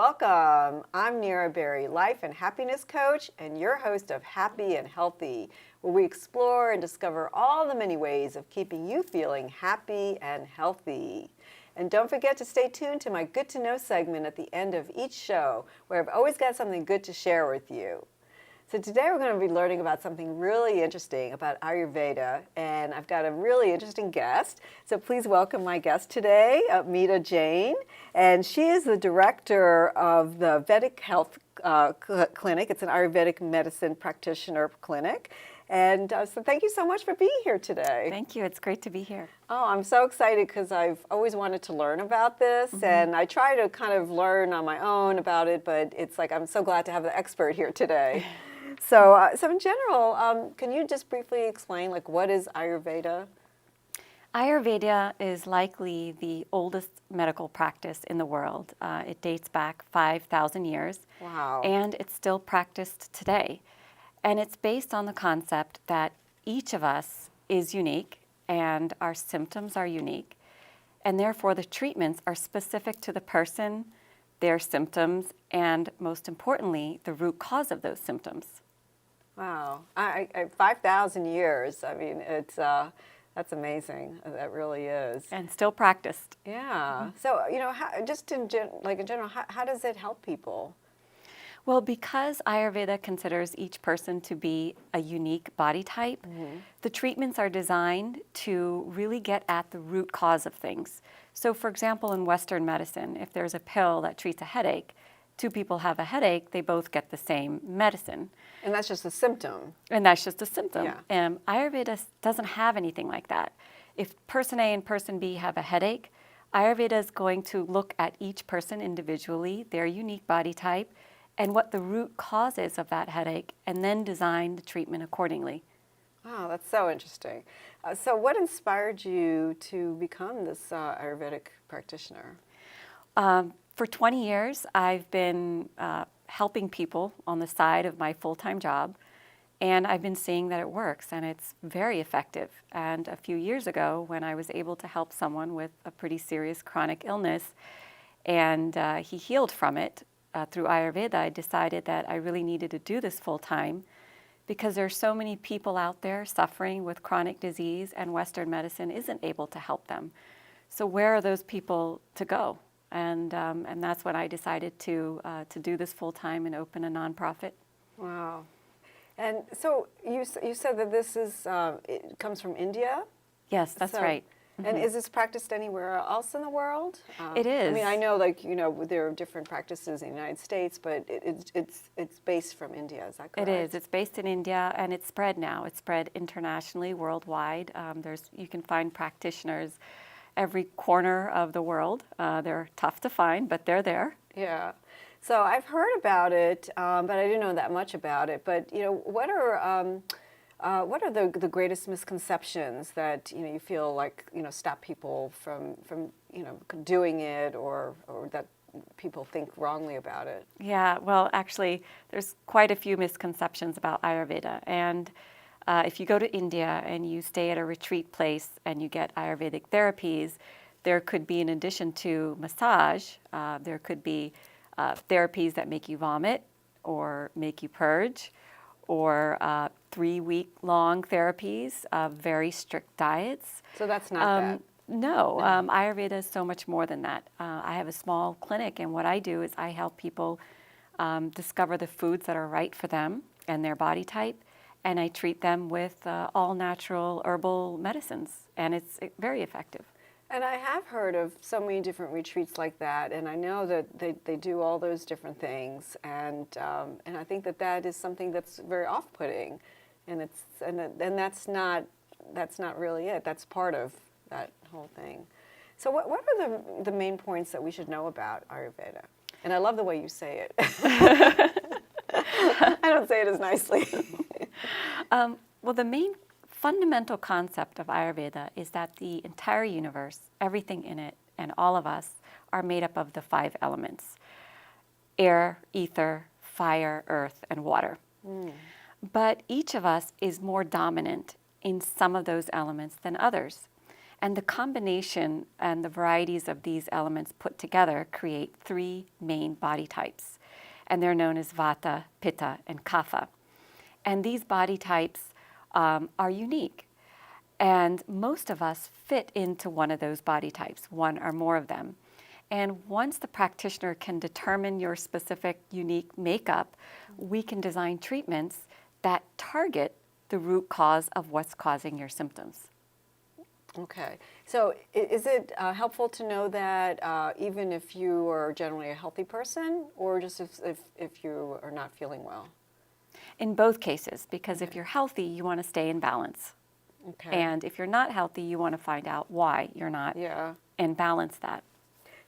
Welcome. I'm Nira Berry, life and happiness coach, and your host of Happy and Healthy, where we explore and discover all the many ways of keeping you feeling happy and healthy. And don't forget to stay tuned to my Good to Know segment at the end of each show, where I've always got something good to share with you. So today we're going to be learning about something really interesting about Ayurveda, and I've got a really interesting guest. So please welcome my guest today, Amita Jain, and she is the director of the Vedic Health Clinic. It's an Ayurvedic medicine practitioner clinic. And so thank you so much for being here today. Thank you. It's great to be here. Oh, I'm so excited because I've always wanted to learn about this, and I try to kind of learn on my own about it, but it's like I'm so glad to have the expert here today. So in general, can you just briefly explain, like, what is Ayurveda? Ayurveda is likely the oldest medical practice in the world. It dates back 5,000 years. Wow. And it's still practiced today. And it's based on the concept that each of us is unique and our symptoms are unique. And therefore, the treatments are specific to the person, their symptoms, and most importantly, the root cause of those symptoms. Wow. 5,000 years. I mean, it's that's amazing. That really is. And still practiced. Yeah. So, just in general, how does it help people? Well, because Ayurveda considers each person to be a unique body type, the treatments are designed to really get at the root cause of things. So, for example, in Western medicine, if there's a pill that treats a headache, two people have a headache, they both get the same medicine. And that's just a symptom. And that's just a symptom. Yeah. Ayurveda doesn't have anything like that. If person A and person B have a headache, Ayurveda is going to look at each person individually, their unique body type, and what the root cause is of that headache, and then design the treatment accordingly. Wow, that's so interesting. So what inspired you to become this Ayurvedic practitioner? For 20 years, I've been helping people on the side of my full-time job, and I've been seeing that it works, and it's very effective. And a few years ago, when I was able to help someone with a pretty serious chronic illness, and he healed from it through Ayurveda, I decided that I really needed to do this full-time because there's so many people out there suffering with chronic disease, and Western medicine isn't able to help them. So where are those people to go? And that's when I decided to do this full time and open a nonprofit. Wow. And so you said that this is it comes from India? Yes, that's right. And is this practiced anywhere else in the world? It is. I mean, I know, there are different practices in the United States, but it's based from India. Is that correct? It is. It's based in India, and it's spread now. It's spread internationally, worldwide. You can find practitioners every corner of the world. They're tough to find, but they're there. Yeah. So I've heard about it, but I didn't know that much about it. But what are the greatest misconceptions that you feel like stop people from doing it, or that people think wrongly about it? Yeah. Well, actually, there's quite a few misconceptions about Ayurveda, and if you go to India and you stay at a retreat place and you get Ayurvedic therapies, there could be, in addition to massage, there could be therapies that make you vomit or make you purge, or 3-week-long therapies, very strict diets. So that's not that? No, Ayurveda is so much more than that. I have a small clinic, and what I do is I help people discover the foods that are right for them and their body type, and I treat them with all natural herbal medicines, and it's very effective. And I have heard of so many different retreats like that, and I know that they do all those different things, and I think that is something that's very off-putting, and that's not really it. That's part of that whole thing. So what are the main points that we should know about Ayurveda? And I love the way you say it. I don't say it as nicely. Well, the main fundamental concept of Ayurveda is that the entire universe, everything in it, and all of us are made up of the 5 elements: air, ether, fire, earth, and water. But each of us is more dominant in some of those elements than others. And the combination and the varieties of these elements put together create 3 main body types. And they're known as Vata, Pitta, and Kapha. And these body types are unique. And most of us fit into one of those body types, one or more of them. And once the practitioner can determine your specific unique makeup, we can design treatments that target the root cause of what's causing your symptoms. Okay. So is it helpful to know that even if you are generally a healthy person, or just if you are not feeling well? In both cases, because if you're healthy, you want to stay in balance. Okay. And if you're not healthy, you want to find out why you're not and balance that.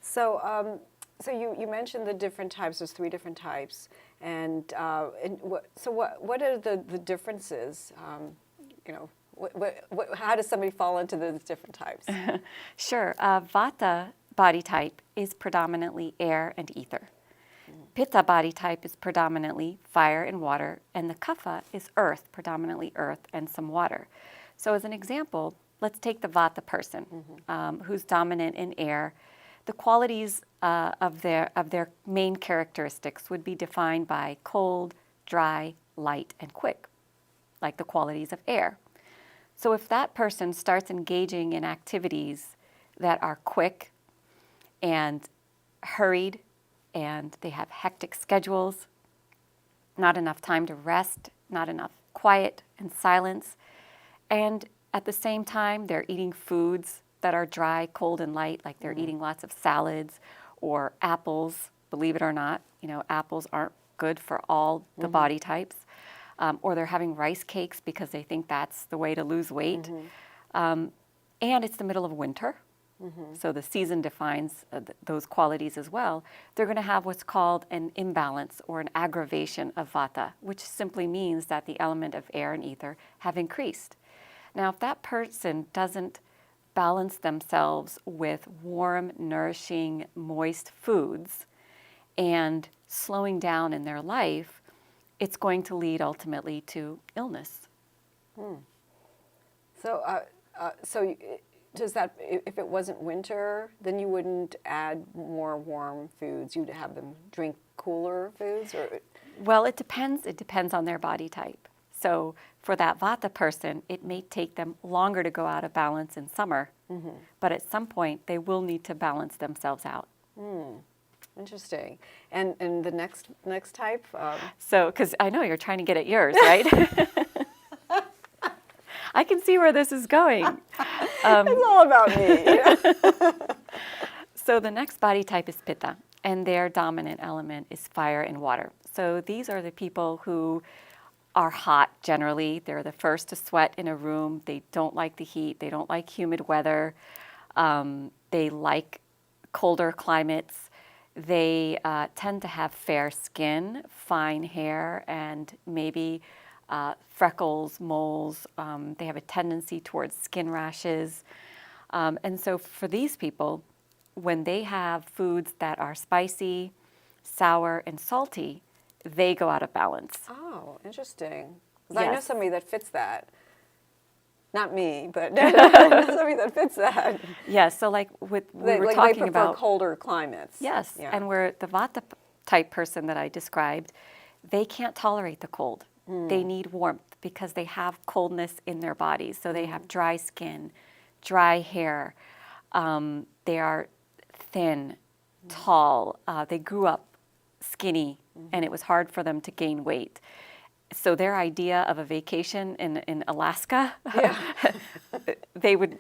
So, so you mentioned the different types. There's 3 different types, and what are the differences? You know, how does somebody fall into those different types? Sure. Vata body type is predominantly air and ether. Pitta body type is predominantly fire and water, and the Kapha is earth, predominantly earth and some water. So as an example, let's take the Vata person who's dominant in air. The qualities of their main characteristics would be defined by cold, dry, light, and quick, like the qualities of air. So if that person starts engaging in activities that are quick and hurried, and they have hectic schedules, not enough time to rest, not enough quiet and silence, and at the same time they're eating foods that are dry, cold, and light, like they're eating lots of salads or apples. Believe it or not, you know, apples aren't good for all the body types. Or they're having rice cakes because they think that's the way to lose weight. And it's the middle of winter, so the season defines those qualities as well. They're going to have what's called an imbalance or an aggravation of Vata, which simply means that the element of air and ether have increased. Now, if that person doesn't balance themselves with warm, nourishing, moist foods and slowing down in their life, it's going to lead ultimately to illness. So does that, if it wasn't winter, then you wouldn't add more warm foods? You'd have them drink cooler foods, or? Well, it depends. It depends on their body type. So for that Vata person, it may take them longer to go out of balance in summer, but at some point they will need to balance themselves out. Interesting. And the next type? So, because I know you're trying to get at yours, right? I can see where this is going. It's all about me. So the next body type is Pitta, and their dominant element is fire and water. So these are the people who are hot generally. They're the first to sweat in a room. They don't like the heat. They don't like humid weather. They like colder climates. They tend to have fair skin, fine hair, and maybe freckles, moles. They have a tendency towards skin rashes. And so for these people, when they have foods that are spicy, sour, and salty, they go out of balance. Oh, interesting. 'Cause I know Yes. somebody that fits that. Not me, but I know somebody that fits that. Yes, so like we were They talking prefer about colder climates. Yes, Yeah. and where the Vata type person that I described, they can't tolerate the cold. They need warmth because they have coldness in their bodies. So they have dry skin, dry hair. They are thin, tall. They grew up skinny, and it was hard for them to gain weight. So their idea of a vacation in Alaska, they would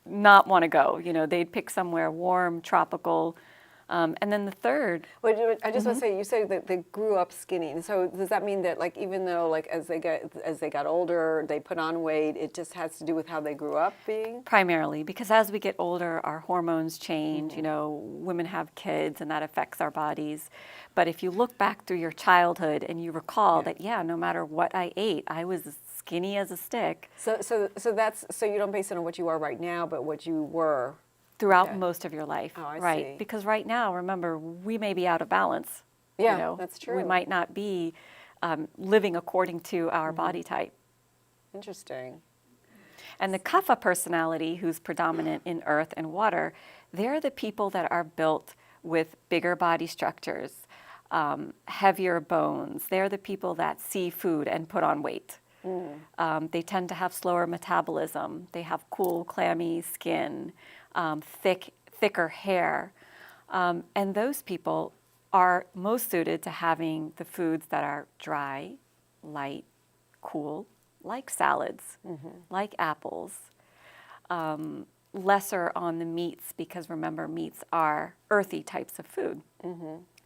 not want to go. You know, they'd pick somewhere warm, tropical. And then the third. Well, I just want to say, you say that they grew up skinny. And so does that mean that, like, even though, like, as they got older, they put on weight, it just has to do with how they grew up being? Primarily, because as we get older, our hormones change. You know, women have kids, and that affects our bodies. But if you look back through your childhood and you recall that, no matter what I ate, I was as skinny as a stick. So you don't base it on what you are right now, but what you were throughout most of your life. Oh, I right. see. Because right now, remember, we may be out of balance. Yeah, you know? that's true. We might not be living according to our body type. Interesting. And the Kapha personality, who's predominant in earth and water, they're the people that are built with bigger body structures, heavier bones. They're the people that see food and put on weight. They tend to have slower metabolism. They have cool, clammy skin, thicker hair. And those people are most suited to having the foods that are dry, light, cool, like salads, like apples, lesser on the meats, because remember, meats are earthy types of food.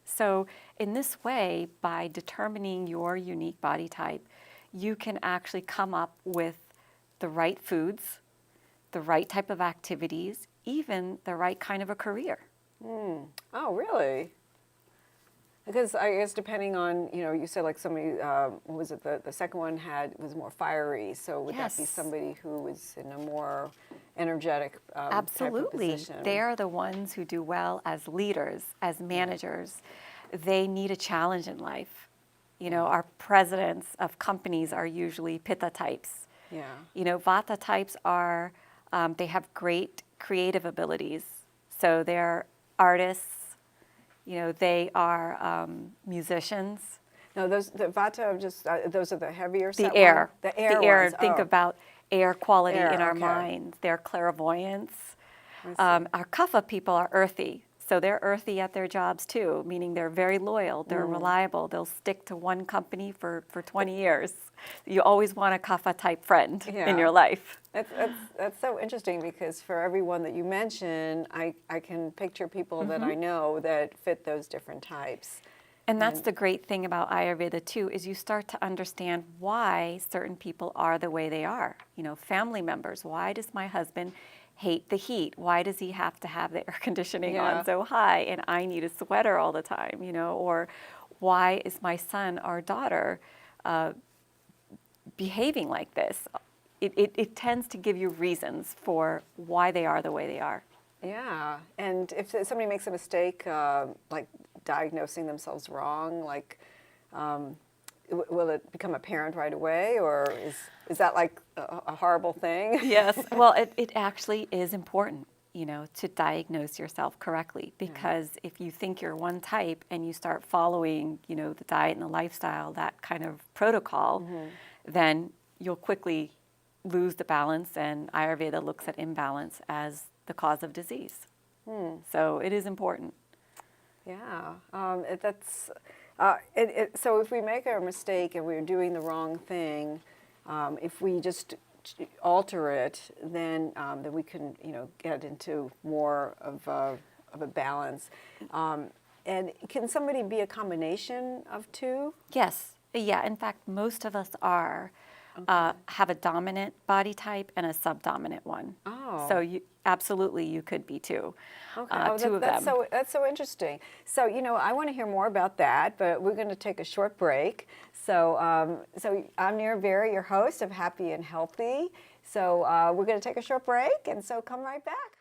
So in this way, by determining your unique body type, you can actually come up with the right foods, the right type of activities, even the right kind of a career. Oh, really? Because I guess depending on, you said like somebody, what was it, the second one was more fiery. So would that be Yes. somebody who was in a more energetic Absolutely. type of position? They're the ones who do well as leaders, as managers. They need a challenge in life. Our presidents of companies are usually Pitta types. Yeah. Vata types are, they have great creative abilities. So they're artists, they are musicians. No, the Vata those are the heavier The set air. one? The air ones. Think Oh. about air quality Air, in our okay. minds. They're clairvoyants. I see. Our Kapha people are earthy. So they're earthy at their jobs too, meaning they're very loyal, they're reliable. They'll stick to one company for 20 years. You always want a Kapha type friend in your life. That's so interesting, because for everyone that you mention, I can picture people that I know that fit those different types. And that's the great thing about Ayurveda too, is you start to understand why certain people are the way they are. Family members, why does my husband hate the heat? Why does he have to have the air conditioning on so high and I need a sweater all the time, or why is my son or daughter behaving like this? It tends to give you reasons for why they are the way they are. Yeah, and if somebody makes a mistake, like diagnosing themselves wrong, like will it become apparent right away, or is that like a horrible thing? Yes, well, it actually is important, to diagnose yourself correctly, because if you think you're one type and you start following, the diet and the lifestyle, that kind of protocol, then you'll quickly lose the balance, and Ayurveda looks at imbalance as the cause of disease. So it is important. Yeah, so if we make a mistake and we're doing the wrong thing, if we just alter it, then we can get into more of a balance. And can somebody be a combination of two? Yes, yeah. In fact, most of us have a dominant body type and a subdominant one. Oh. So absolutely you could be two. Okay. Two of them. That's so interesting. So, I want to hear more about that, but we're going to take a short break. So, I'm Nira Berry, your host of Happy and Healthy. So, we're going to take a short break, and so come right back.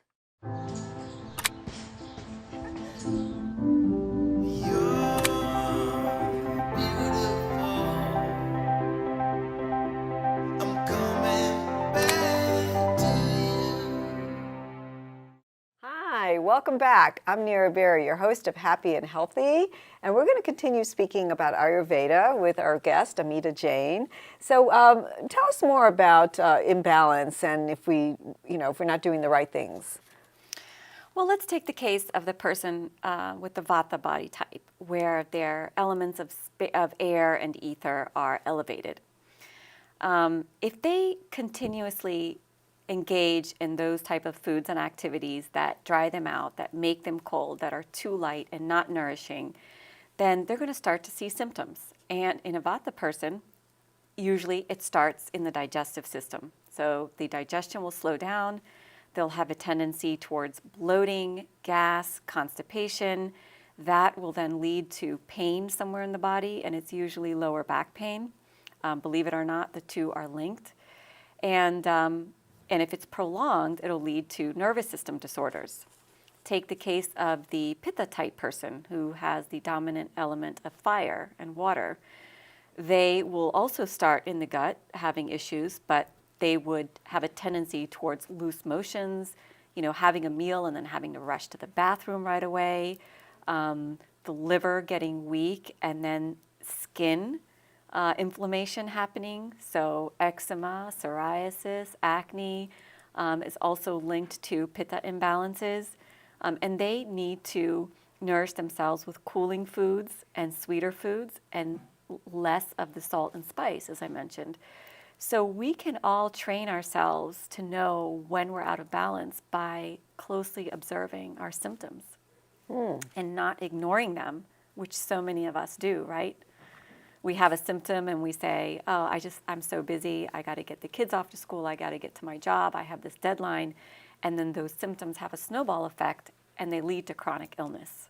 Hi, welcome back. I'm Nira Berry, your host of Happy and Healthy, and we're going to continue speaking about Ayurveda with our guest, Amita Jain. So tell us more about imbalance, and if we're not doing the right things. Well, let's take the case of the person with the Vata body type, where their elements of air and ether are elevated. If they continuously engage in those type of foods and activities that dry them out, that make them cold, that are too light and not nourishing, then they're going to start to see symptoms. And in a Vata person, usually it starts in the digestive system. So the digestion will slow down. They'll have a tendency towards bloating, gas, constipation. That will then lead to pain somewhere in the body, and it's usually lower back pain. Believe it or not, the two are linked. And if it's prolonged, it'll lead to nervous system disorders. Take the case of the Pitta type person who has the dominant element of fire and water. They will also start in the gut having issues, but they would have a tendency towards loose motions, having a meal and then having to rush to the bathroom right away, the liver getting weak, and then skin inflammation happening. So eczema, psoriasis, acne is also linked to pitta imbalances. And they need to nourish themselves with cooling foods and sweeter foods and less of the salt and spice, as I mentioned. So we can all train ourselves to know when we're out of balance by closely observing our symptoms and not ignoring them, which so many of us do, right? We have a symptom and we say, oh, I'm so busy. I got to get the kids off to school. I got to get to my job. I have this deadline. And then those symptoms have a snowball effect and they lead to chronic illness.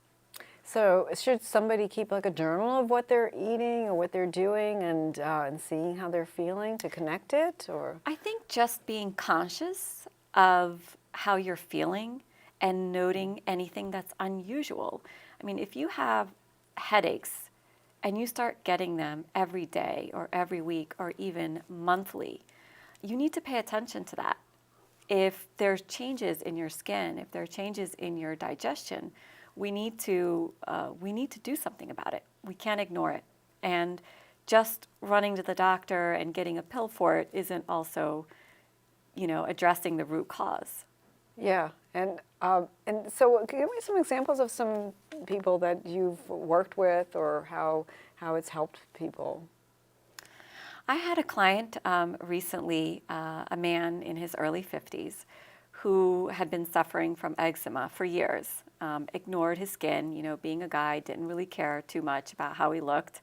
So should somebody keep like a journal of what they're eating or what they're doing and seeing how they're feeling to connect it? Or I think just being conscious of how you're feeling and noting anything that's unusual. I mean, if you have headaches and you start getting them every day or every week or even monthly, you need to pay attention to that. If there's changes in your skin, if there are changes in your digestion, we need to do something about it. We can't ignore it. And just running to the doctor and getting a pill for it isn't also, addressing the root cause. yeah, and so give me some examples of some people that you've worked with or how it's helped people. I had a client recently, a man in his early 50s, who had been suffering from eczema for years, ignored his skin, being a guy, didn't really care too much about how he looked.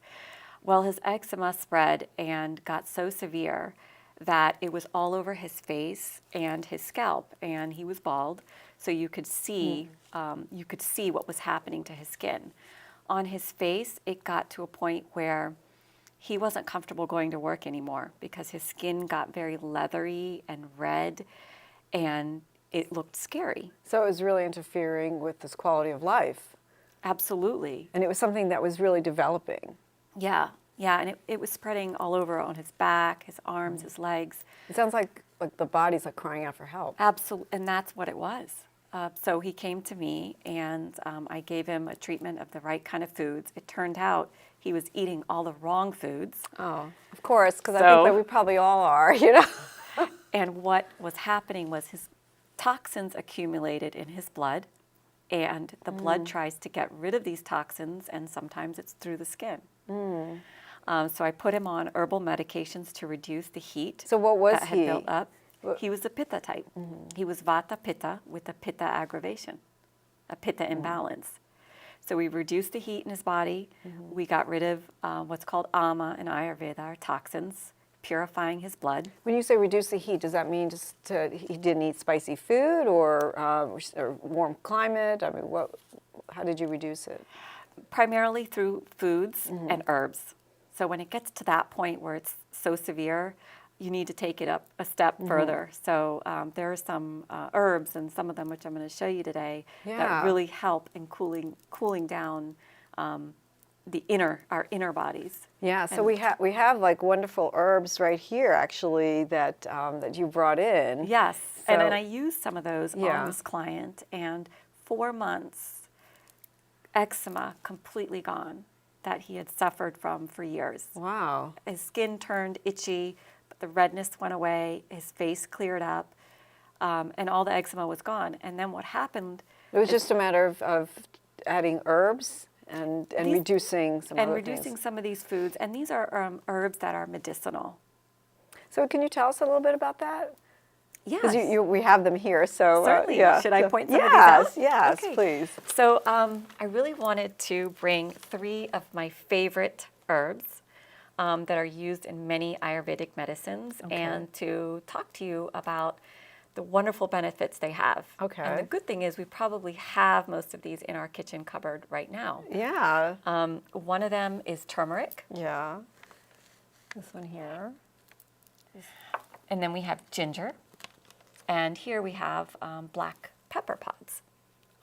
Well, his eczema spread and got so severe that it was all over his face and his scalp, and he was bald, so you could see what was happening to his skin. On his face, it got to a point where he wasn't comfortable going to work anymore because his skin got very leathery and red, and it looked scary. So it was really interfering with his quality of life. Absolutely. And it was something that was really developing. Yeah, and it was spreading all over on his back, his arms, his legs. It sounds like the body's like crying out for help. Absolutely, and that's what it was. So he came to me, and I gave him a treatment of the right kind of foods. It turned out he was eating all the wrong foods. Oh, of course, because I think that we probably all are, And what was happening was his toxins accumulated in his blood, and the blood tries to get rid of these toxins, and sometimes it's through the skin. So I put him on herbal medications to reduce the heat So what was that had he? built up. He was a pitta type. He was vata pitta with a pitta aggravation, a pitta imbalance. So we reduced the heat in his body. We got rid of what's called ama in Ayurveda, our toxins, purifying his blood. When you say reduce the heat, does that mean he didn't eat spicy food or warm climate? I mean, how did you reduce it? Primarily through foods and herbs. So when it gets to that point where it's so severe, you need to take it up a step further. So there are some herbs, and some of them which I'm going to show you today, that really help in cooling down our inner bodies. Yeah, so we have like wonderful herbs right here actually that you brought in. Yes, So, and I used some of those on this client, and 4 months, eczema completely gone that he had suffered from for years. Wow. His skin turned itchy, but the redness went away, his face cleared up, and all the eczema was gone. And then what happened... It was just a matter of adding herbs and reducing some other things. Some of these foods. And these are herbs that are medicinal. So can you tell us a little bit about that? Yes. Because we have them here, so... Certainly. Yeah. Should I point some of these out? Yes, Okay. please. So I really wanted to bring 3 of my favorite herbs that are used in many Ayurvedic medicines, and to talk to you about the wonderful benefits they have. Okay. And the good thing is we probably have most of these in our kitchen cupboard right now. Yeah. One of them is turmeric. Yeah. This one here. And then we have ginger. And here we have black pepper pods.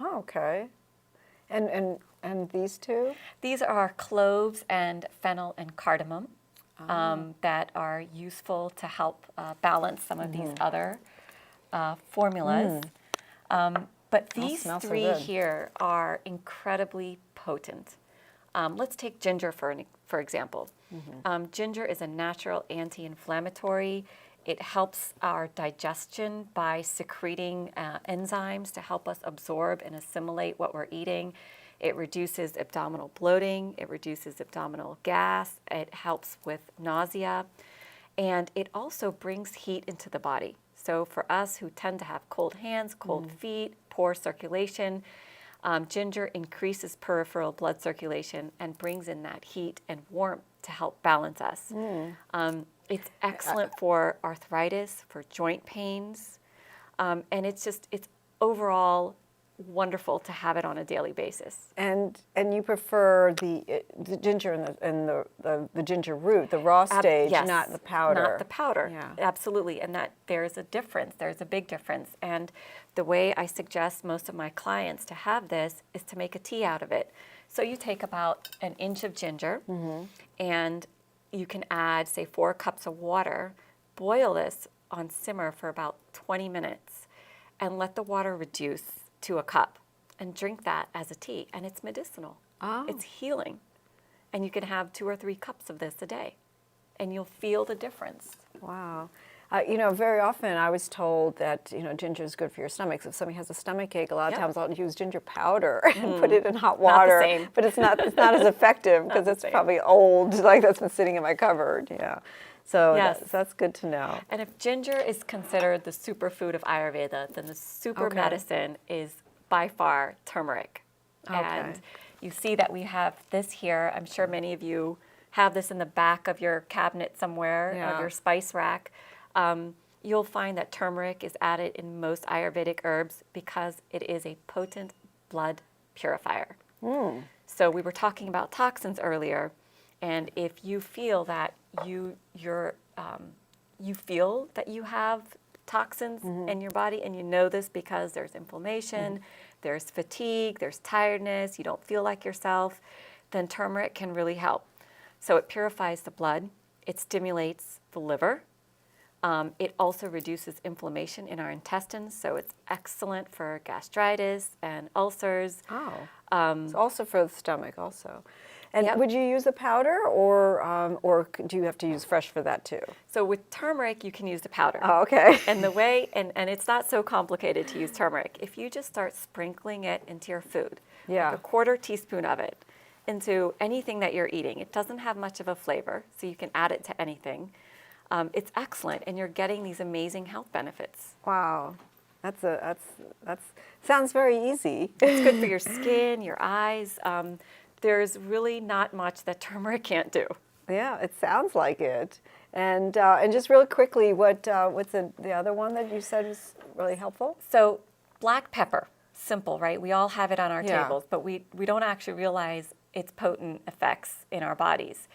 Oh, okay. And these two? These are cloves and fennel and cardamom. that are useful to help balance some of these other formulas. But these smells so three good. here are incredibly potent. Let's take ginger for example. Ginger is a natural anti-inflammatory. It helps our digestion by secreting enzymes to help us absorb and assimilate what we're eating. It reduces abdominal bloating. It reduces abdominal gas. It helps with nausea. And it also brings heat into the body. So for us who tend to have cold hands, cold feet, poor circulation, ginger increases peripheral blood circulation and brings in that heat and warmth to help balance us. It's excellent for arthritis, for joint pains, and it's overall wonderful to have it on a daily basis. And you prefer the ginger and the ginger root, the raw stage, Yes, not the powder. Not the powder. Yeah. Absolutely. And that there's a difference. There's a big difference. And the way I suggest most of my clients to have this is to make a tea out of it. So you take about an inch of ginger and you can add, say, 4 cups of water, boil this on simmer for about 20 minutes and let the water reduce to a cup and drink that as a tea. And it's medicinal. Oh. It's healing. And you can have 2 or 3 cups of this a day and you'll feel the difference. Wow. Very often I was told that, ginger is good for your stomach. So if somebody has a stomach ache, a lot of times I'll use ginger powder and put it in hot water. Not the same. But it's not as effective because the it's same. probably old, like that's been sitting in my cupboard. Yeah. So Yes. that's good to know. And if ginger is considered the superfood of Ayurveda, then the super Okay. medicine is by far turmeric. Okay. And you see that we have this here. I'm sure many of you have this in the back of your cabinet somewhere, Yeah. of your spice rack. You'll find that turmeric is added in most Ayurvedic herbs because it is a potent blood purifier. So we were talking about toxins earlier, and if you feel that you feel that you have toxins in your body, and you know this because there's inflammation, there's fatigue, there's tiredness, you don't feel like yourself, then turmeric can really help. So it purifies the blood, it stimulates the liver, it also reduces inflammation in our intestines, so it's excellent for gastritis and ulcers. Oh. It's also for the stomach also. And Yep. would you use a powder or do you have to use fresh for that too? So with turmeric, you can use the powder. Oh, okay. And the way, and it's not so complicated to use turmeric. If you just start sprinkling it into your food, Yeah. like a 1/4 teaspoon of it, into anything that you're eating, it doesn't have much of a flavor, so you can add it to anything. It's excellent, and you're getting these amazing health benefits. Wow. That's sounds very easy. It's good for your skin, your eyes. There's really not much that turmeric can't do. Yeah, it sounds like it. And just really quickly, what's the other one that you said is really helpful? So black pepper, simple, right? We all have it on our Yeah. tables, but we don't actually realize its potent effects in our bodies.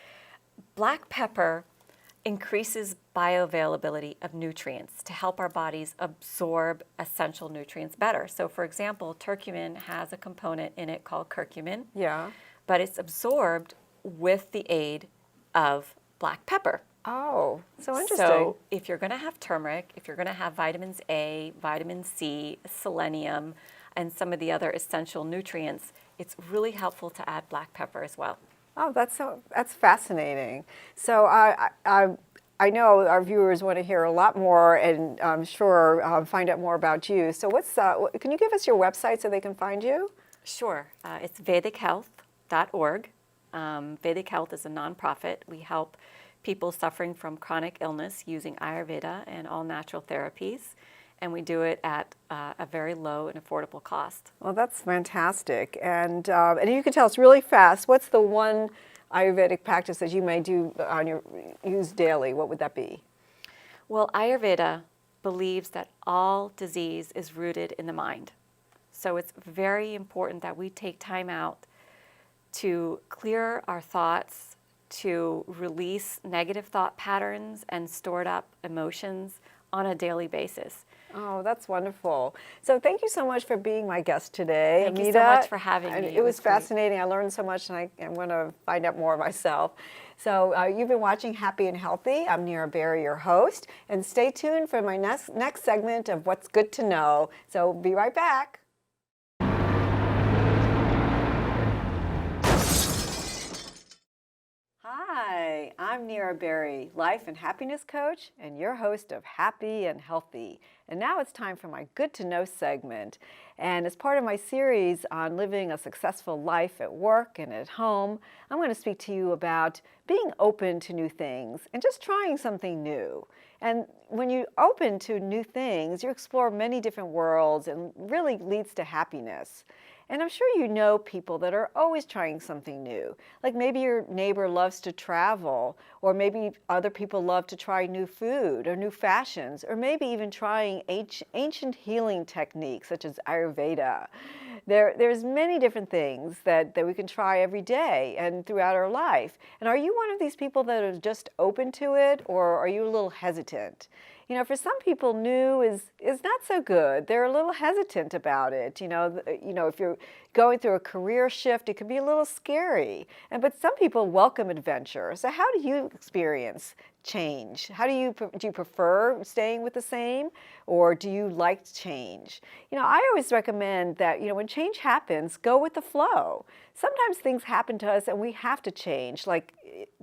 Black pepper increases bioavailability of nutrients to help our bodies absorb essential nutrients better. So for example, curcumin has a component in it called curcumin, Yeah. but it's absorbed with the aid of black pepper. Oh, so interesting. So if you're going to have turmeric, if you're going to have vitamins A, vitamin C, selenium, and some of the other essential nutrients, it's really helpful to add black pepper as well. Oh, that's fascinating. So I know our viewers want to hear a lot more, and I'm sure find out more about you. So can you give us your website so they can find you? Sure. It's vedichealth.org. Vedic Health is a nonprofit. We help people suffering from chronic illness using Ayurveda and all natural therapies, and we do it at a very low and affordable cost. Well, that's fantastic. And you can tell us really fast, what's the one Ayurvedic practice that you may use daily? What would that be? Well, Ayurveda believes that all disease is rooted in the mind. So it's very important that we take time out to clear our thoughts, to release negative thought patterns and stored up emotions on a daily basis. Oh, that's wonderful. So thank you so much for being my guest today, Thank Amita. you so much for having And me. it was great. fascinating. I learned so much, and I'm going to find out more myself. So you've been watching Happy and Healthy. I'm Nira Berry, your host. And stay tuned for my next segment of What's Good to Know. So be right back. Hi, I'm Nira Berry, life and happiness coach, and your host of Happy and Healthy. And now it's time for my Good to Know segment. And as part of my series on living a successful life at work and at home, I'm going to speak to you about being open to new things and just trying something new. And when you're open to new things, you explore many different worlds and really leads to happiness. And I'm sure you know people that are always trying something new. Like maybe your neighbor loves to travel, or maybe other people love to try new food or new fashions, or maybe even trying ancient healing techniques such as Ayurveda. There's many different things that we can try every day and throughout our life. And are you one of these people that are just open to it, or are you a little hesitant? You know, for some people, new is not so good. They're a little hesitant about it. You know, if you're going through a career shift, it can be a little scary. But some people welcome adventure. So how do you experience change? Do you prefer staying with the same, or do you like change? You know, I always recommend that, when change happens, go with the flow. Sometimes things happen to us and we have to change. Like,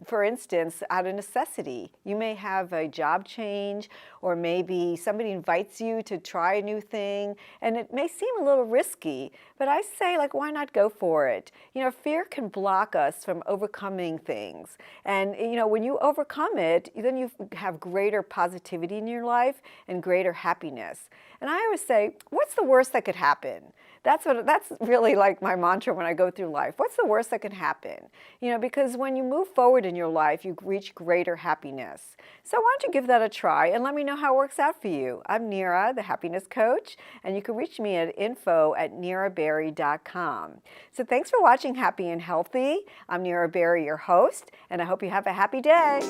for instance, out of necessity, you may have a job change, or maybe somebody invites you to try a new thing, and it may seem a little risky, but I say, like, why not go for it? You know, fear can block us from overcoming things. And, when you overcome it, then you have greater positivity in your life and greater happiness. And I always say, what's the worst that could happen? That's really like my mantra when I go through life. What's the worst that can happen? Because when you move forward in your life, you reach greater happiness. So why don't you give that a try and let me know how it works out for you. I'm Nira, the happiness coach, and you can reach me at info@niraberry.com. So thanks for watching Happy and Healthy. I'm Nira Berry, your host, and I hope you have a happy day.